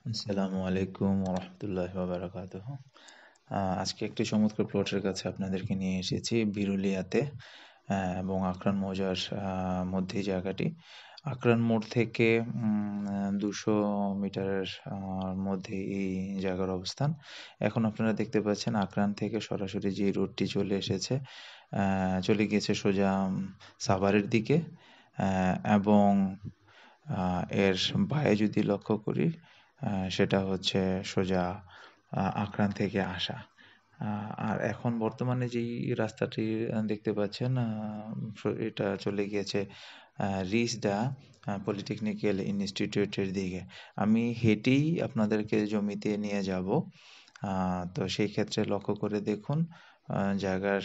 আসসালামু আলাইকুম ওরহমতুল্লাহি ওয়াবারাকাতুহ। আজকে একটি চমৎকার প্লটের কাছে আপনাদেরকে নিয়ে এসেছি বিরুলিয়াতে, এবং আকরান মৌজার মধ্যেই জায়গাটি। আকরান মোড় থেকে 200 মিটারের মধ্যে এই জায়গার অবস্থান। এখন আপনারা দেখতে পাচ্ছেন আকরান থেকে সরাসরি যে রোডটি চলে এসেছে, চলে গিয়েছে সোজা সাভারের দিকে, এবং এর বাঁয়ে যদি লক্ষ্য করি, সেটা হচ্ছে সোজা আকরান থেকে আসা। আর এখন বর্তমানে যেই রাস্তাটি দেখতে পাচ্ছেন, এটা চলে গিয়েছে রিসডা পলিটেকনিক্যাল ইনস্টিটিউটের দিকে। আমি হেঁটেই আপনাদেরকে জমিতে নিয়ে যাব। তো সেই ক্ষেত্রে লক্ষ্য করে দেখুন জায়গার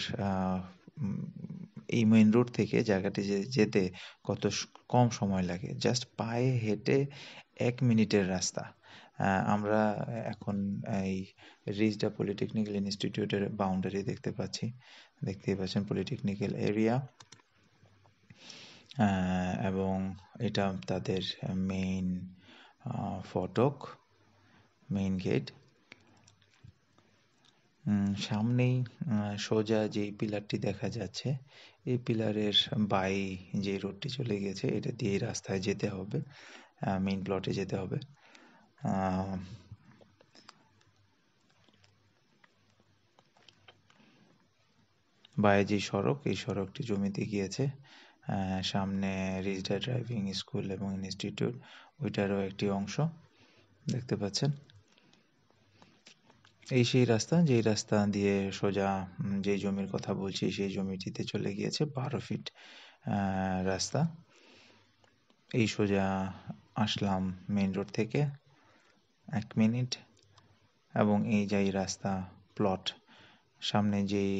এই মেইন রোড থেকে জায়গাটি যেতে কত কম সময় লাগে। জাস্ট পায়ে হেঁটে 1 মিনিটের রাস্তা। আমরা এখন এই রিজডা পলিটেকনিক্যাল ইনস্টিটিউটের বাউন্ডারি দেখতে পাচ্ছি। দেখতেই পাচ্ছেন পলিটেকনিক্যাল এরিয়া, এবং এটা তাদের মেইন ফটক, মেইন গেট। সামনেই সোজা যেই পিলারটি দেখা যাচ্ছে, এই পিলারের বাই যে রোডটি চলে গেছে, এটা দিয়েই রাস্তায় যেতে হবে, মেইন প্লটে যেতে হবে। বায়ে যে সড়ক, এই সড়কটি জমিতে গিয়েছে। সামনে রিজডা ড্রাইভিং স্কুল এবং ইনস্টিটিউট, ওইটারও একটি অংশ দেখতে পাচ্ছেন। এই সেই রাস্তা, যেই রাস্তা দিয়ে সোজা যেই জমির কথা বলছি সেই জমিটিতে চলে গিয়েছে 12 ফিট রাস্তা। এই সোজা আসলাম মেইন রোড থেকে 1 মিনিট, এবং এই যাই রাস্তা প্লট, সামনে যেই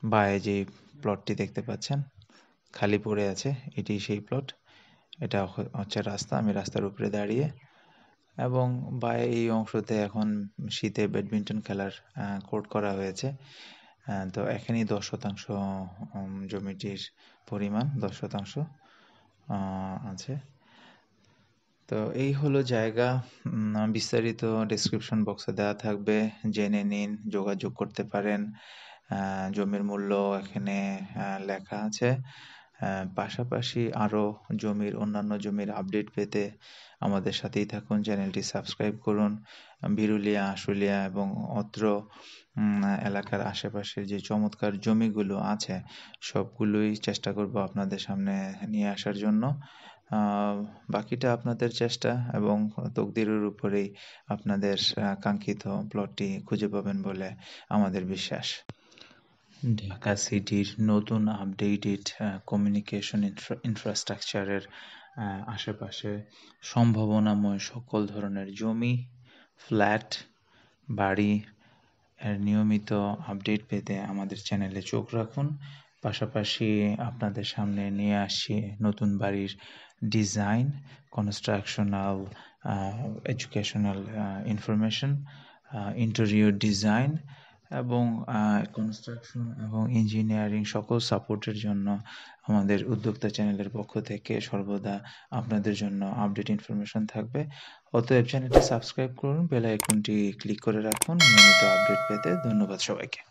বায়ে যে প্লটটি দেখতে পাচ্ছেন খালি পড়ে আছে, এটি সেই প্লট। এটা হচ্ছে রাস্তা, আমি রাস্তার উপরে দাঁড়িয়ে, এবং বায়ে এই অংশতে এখন শীতে ব্যাডমিন্টন খেলার কোর্ট করা হয়েছে। তো এখানেই 10% জমিটির পরিমাণ 10% আছে। তো এই হলো জায়গা। বিস্তারিত ডেসক্রিপশন বক্সে দেওয়া থাকবে, জেনে নিন, যোগাযোগ করতে পারেন। জমির মূল্য এখানে লেখা আছে। পাশাপাশি আরও অন্যান্য জমির আপডেট পেতে আমাদের সাথেই থাকুন, চ্যানেলটি সাবস্ক্রাইব করুন। বিরুলিয়া, আশুলিয়া এবং অত্র এলাকার আশেপাশের যে চমৎকার জমিগুলো আছে, সবগুলোই চেষ্টা করব আপনাদের সামনে নিয়ে আসার জন্য। বাকিটা আপনাদের চেষ্টা এবং তকদিরের উপরেই আপনাদের কাঙ্ক্ষিত প্লটটি খুঁজে পাবেন বলে আমাদের বিশ্বাস। ঢাকা সিটির নতুন আপডেটেড কমিউনিকেশন ইনফ্রাস্ট্রাকচারের আশেপাশে সম্ভাবনাময় সকল ধরনের জমি, ফ্ল্যাট, বাড়ি এর নিয়মিত আপডেট পেতে আমাদের চ্যানেলে চোখ রাখুন। পাশাপাশি আপনাদের সামনে নিয়ে আসছি নতুন বাড়ির design, constructional, educational information, interior design এবং কনস্ট্রাকশন এবং ইঞ্জিনিয়ারিং সকল সাপোর্টের জন্য আমাদের উদ্যোক্তা চ্যানেলের পক্ষ থেকে সর্বদা আপনাদের জন্য আপডেট ইনফরমেশন থাকবে। অতএব চ্যানেলটি সাবস্ক্রাইব করুন, বেল আইকনটি ক্লিক করে রাখুন নিয়মিত আপডেট পেতে। ধন্যবাদ সবাইকে।